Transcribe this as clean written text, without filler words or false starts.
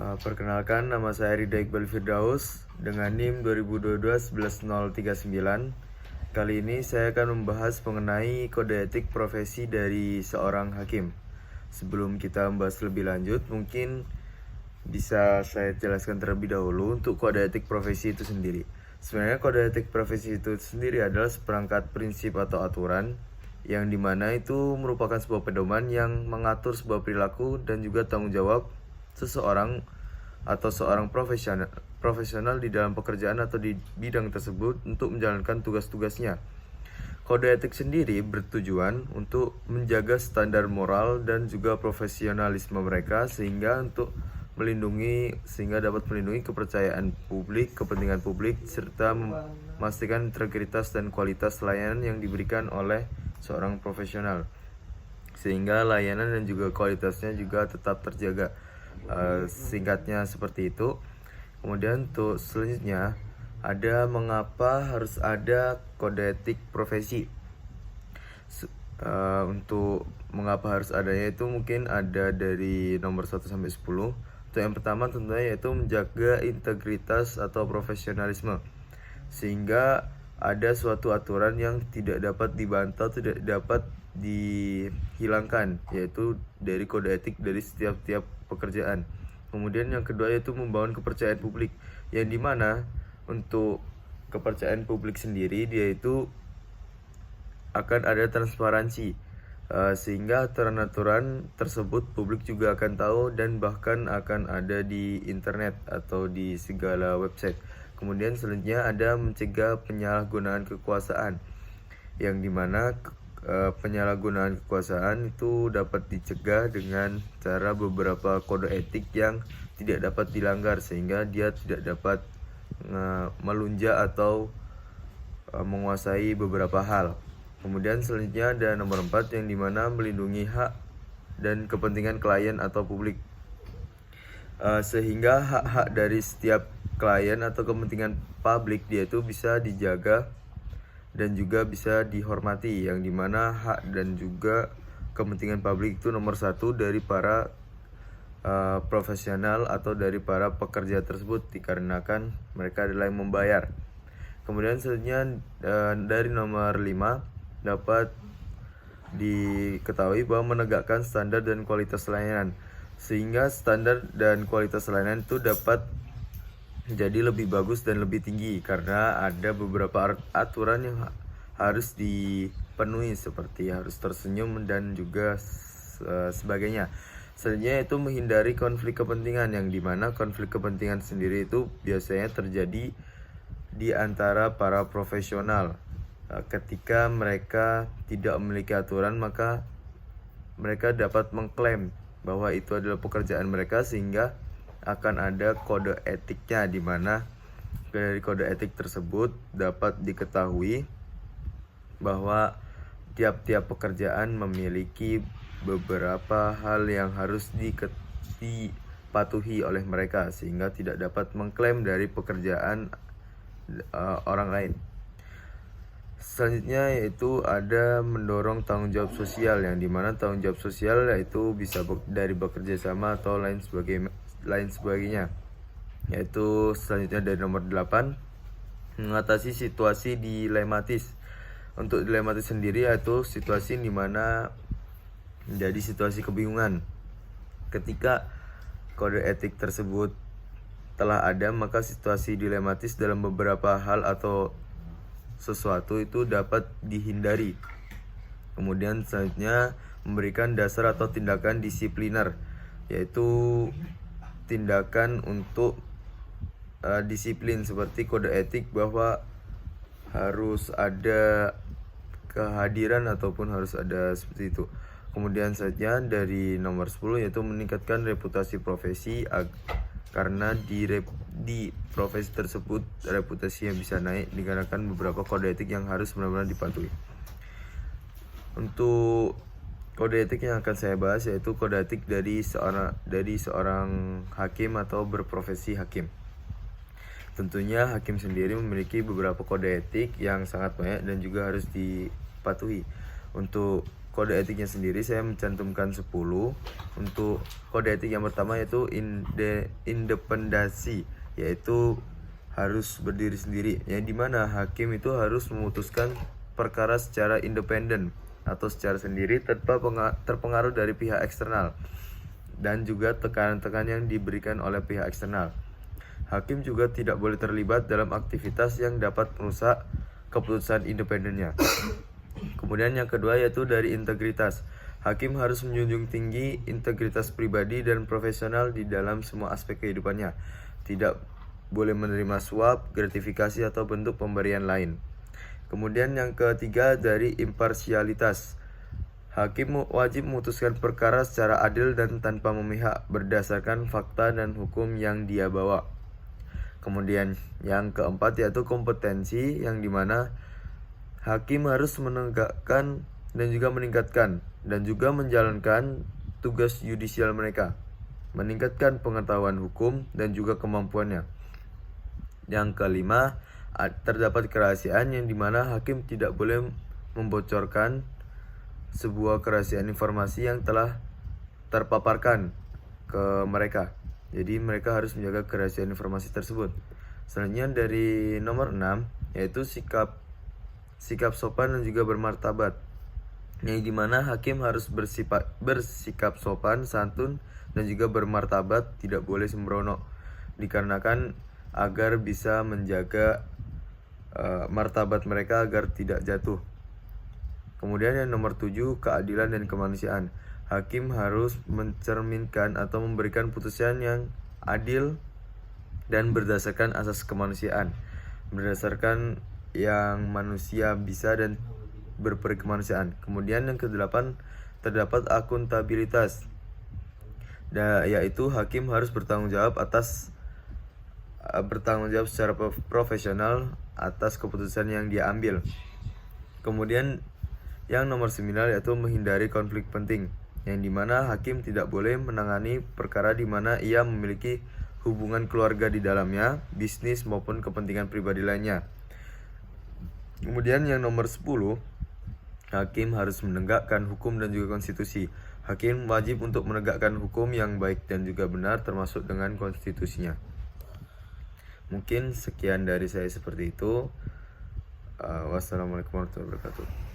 Perkenalkan, nama saya Ridha Iqbal Firdaus dengan NIM 2022-11039. Kali ini saya akan membahas mengenai kode etik profesi dari seorang hakim. Sebelum kita membahas lebih lanjut, mungkin bisa saya jelaskan terlebih dahulu untuk kode etik profesi itu sendiri. Sebenarnya kode etik profesi itu sendiri adalah seperangkat prinsip atau aturan yang dimana itu merupakan sebuah pedoman yang mengatur sebuah perilaku dan juga tanggung jawab seseorang atau seorang profesional di dalam pekerjaan atau di bidang tersebut untuk menjalankan tugas-tugasnya. Kode etik sendiri bertujuan untuk menjaga standar moral dan juga profesionalisme mereka sehingga dapat melindungi kepercayaan publik, kepentingan publik serta memastikan integritas dan kualitas layanan yang diberikan oleh seorang profesional sehingga layanan dan juga kualitasnya juga tetap terjaga. Singkatnya seperti itu. Kemudian untuk selanjutnya ada mengapa harus ada kode etik profesi. Untuk mengapa harus adanya itu mungkin ada dari nomor 1 sampai 10. Untuk yang pertama tentunya yaitu menjaga integritas atau profesionalisme sehingga ada suatu aturan yang tidak dapat dibantah, tidak dapat dihilangkan, yaitu dari kode etik dari setiap pekerjaan. Kemudian yang kedua yaitu membangun kepercayaan publik, yang dimana untuk kepercayaan publik sendiri dia itu akan ada transparansi, sehingga aturan-aturan tersebut publik juga akan tahu dan bahkan akan ada di internet atau di segala website. Kemudian selanjutnya ada mencegah penyalahgunaan kekuasaan, yang dimana penyalahgunaan kekuasaan itu dapat dicegah dengan cara beberapa kode etik yang tidak dapat dilanggar sehingga dia tidak dapat melunjak atau menguasai beberapa hal. Kemudian selanjutnya ada nomor 4 yang dimana melindungi hak dan kepentingan klien atau publik, sehingga hak-hak dari setiap klien atau kepentingan publik dia itu bisa dijaga dan juga bisa dihormati, yang dimana hak dan juga kepentingan publik itu nomor 1 dari para profesional atau dari para pekerja tersebut dikarenakan mereka adalah yang membayar. Kemudian selanjutnya dari nomor 5 dapat diketahui bahwa menegakkan standar dan kualitas layanan sehingga standar dan kualitas layanan itu dapat jadi lebih bagus dan lebih tinggi karena ada beberapa aturan yang harus dipenuhi seperti harus tersenyum dan juga sebagainya. Selanjutnya itu menghindari konflik kepentingan, yang dimana konflik kepentingan sendiri itu biasanya terjadi di antara para profesional. Ketika mereka tidak memiliki aturan maka mereka dapat mengklaim bahwa itu adalah pekerjaan mereka sehingga akan ada kode etiknya, di mana dari kode etik tersebut dapat diketahui bahwa tiap-tiap pekerjaan memiliki beberapa hal yang harus dipatuhi oleh mereka sehingga tidak dapat mengklaim dari pekerjaan orang lain. Selanjutnya yaitu ada mendorong tanggung jawab sosial, yang dimana tanggung jawab sosial yaitu bisa dari bekerja sama atau lain sebagainya. Yaitu selanjutnya dari nomor 8 mengatasi situasi dilematis. Untuk dilematis sendiri yaitu situasi dimana menjadi situasi kebingungan. Ketika kode etik tersebut telah ada maka situasi dilematis dalam beberapa hal atau sesuatu itu dapat dihindari. Kemudian selanjutnya memberikan dasar atau tindakan disipliner, yaitu tindakan untuk disiplin seperti kode etik bahwa harus ada kehadiran ataupun harus ada seperti itu. Kemudian saja dari nomor 10 yaitu meningkatkan reputasi profesi, karena di profesi tersebut reputasi yang bisa naik dikarenakan beberapa kode etik yang harus benar-benar dipatuhi. Untuk kode etik yang akan saya bahas yaitu kode etik dari seorang hakim atau berprofesi hakim. Tentunya hakim sendiri memiliki beberapa kode etik yang sangat banyak dan juga harus dipatuhi. Untuk kode etiknya sendiri saya mencantumkan 10. Untuk kode etik yang pertama yaitu independensi, yaitu harus berdiri sendiri, yang dimana hakim itu harus memutuskan perkara secara independen atau secara sendiri tanpa terpengaruh dari pihak eksternal dan juga tekanan-tekanan yang diberikan oleh pihak eksternal. Hakim juga tidak boleh terlibat dalam aktivitas yang dapat merusak keputusan independennya. Kemudian yang kedua yaitu dari integritas. Hakim harus menjunjung tinggi integritas pribadi dan profesional di dalam semua aspek kehidupannya. Tidak boleh menerima suap, gratifikasi, atau bentuk pemberian lain. Kemudian yang ketiga dari imparsialitas. Hakim wajib memutuskan perkara secara adil dan tanpa memihak berdasarkan fakta dan hukum yang dia bawa. Kemudian yang keempat yaitu kompetensi, yang dimana hakim harus menegakkan dan juga meningkatkan dan juga menjalankan tugas yudisial mereka, meningkatkan pengetahuan hukum dan juga kemampuannya. Yang kelima, terdapat kerahasiaan, yang dimana hakim tidak boleh membocorkan sebuah kerahasiaan informasi yang telah terpaparkan ke mereka. Jadi mereka harus menjaga kerahasiaan informasi tersebut. Selanjutnya dari nomor 6 yaitu sikap sopan dan juga bermartabat, yang dimana hakim harus bersikap sopan, santun, dan juga bermartabat, tidak boleh sembrono, dikarenakan agar bisa menjaga martabat mereka agar tidak jatuh. Kemudian yang nomor 7, keadilan dan kemanusiaan. Hakim harus mencerminkan atau memberikan putusan yang adil dan berdasarkan asas kemanusiaan, berdasarkan yang manusia bisa dan berperi kemanusiaan. Kemudian yang ke-8, terdapat akuntabilitas, yaitu hakim harus bertanggung jawab secara profesional atas keputusan yang dia ambil. Kemudian yang nomor 9 yaitu menghindari konflik penting, yang dimana hakim tidak boleh menangani perkara di mana ia memiliki hubungan keluarga di dalamnya, bisnis maupun kepentingan pribadi lainnya. Kemudian yang nomor 10, hakim harus menegakkan hukum dan juga konstitusi. Hakim wajib untuk menegakkan hukum yang baik dan juga benar, termasuk dengan konstitusinya. Mungkin sekian dari saya seperti itu. Wassalamualaikum warahmatullahi wabarakatuh.